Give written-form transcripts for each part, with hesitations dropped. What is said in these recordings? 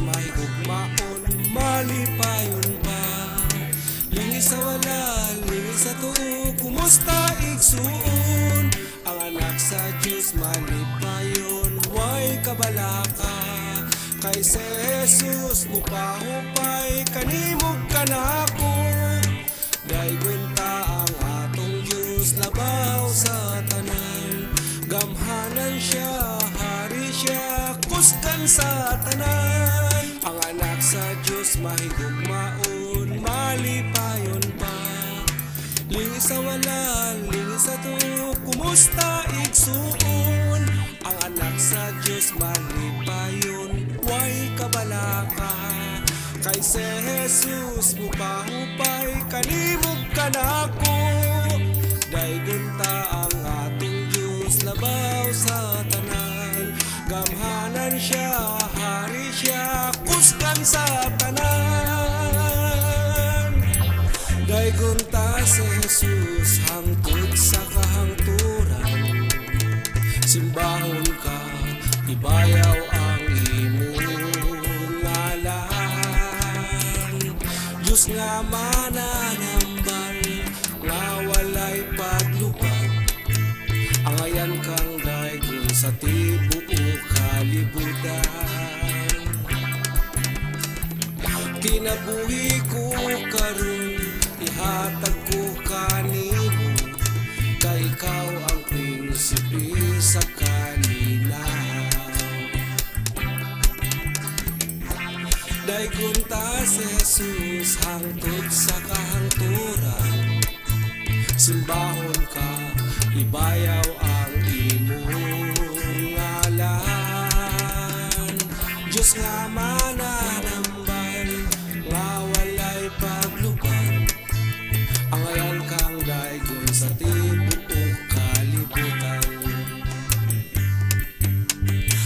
mahigugmaon, malipayon pa. Lingis sa wala, lingis sa tuo, kumusta igsuon? Ang anak sa Diyos malipayon, way kabalaka. Kay si Jesus mupahupay, kanimog kanako. Daygon ta ang atong Diyos, labaw sa tanan. Gamhanan siya, hari siya, kusgan sa tanan. Ang anak sa Diyos mahigugmaon, malipayon pa. Lingis sa wala, lingis sa tuo, kumusta igsuon? Ang anak sa Diyos malipayon, way kabalaka. Kay si Jesus mupahupay, kanimog kanako. Daygon ta ang atong Diyos, labaw sa tanan. Gamhanan siya, hari siya, kusgan sa tanan. Daygon ta si Jesus, hangtod sa kahangturan. Simbahon ka, ibayaw ang imong ngalan. Diyos nga mananambal, nga walay paglubag. Angayan kang daygon sa tibuok kalibutan. Kinabuhi ko karon, ihatag ko kanimo. Kay ikaw ang prinsipe sa kalinaw. Daygon ta si Jesus, hangtod sa kahangturan. Simbahon ka, ibayaw ang imong ngalan. Diyos nga mananambal, nga walay paglubag. Angayan kang daygon sa tibuok kalibutan.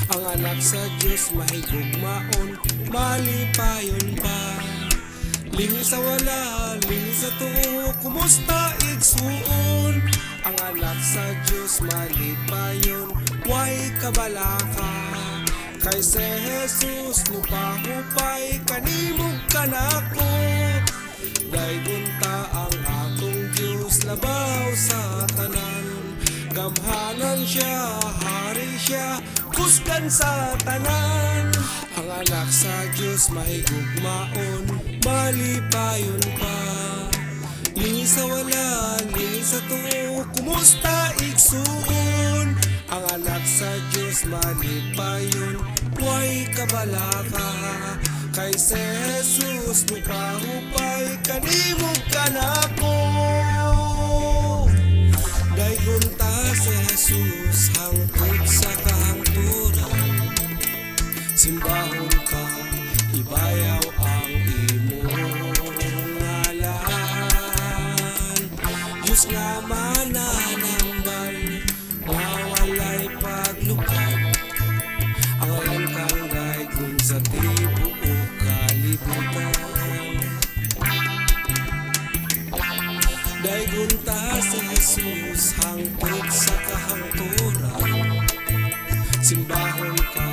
Ang anak sa Diyos mahigugmaon, malipayon pa. Lingis sa wala, lingis sa tuo, kumusta igsuon? Ang anak sa Diyos malipayon, way kabalaka. Kay si Jesus mupahupay, kanimog kanako. Daygon ta ang atong Diyos, labaw sa tanan. Gamhanan siya, hari siya, kusgan sa tanan. Ang anak sa Diyos mahigugmaon, malipayon pa. Lingis sa wala, lingis sa tuo, kumusta igsuon? Ang anak sa Diyos malipayon, way kabalaka. Kay si Jesus mupahupay, kanimog kanako. Daygon ta si Jesus, hangtod sa kahangturan. Simbahon ka, ibayaw ang imong ngalan. Diyos nga mananambal, nga walay paglubag. Angayan kang daygon sa tibuok kalibutan. Daygon ta si Jesus, hangtod sa kahangturan. Simbahon ka,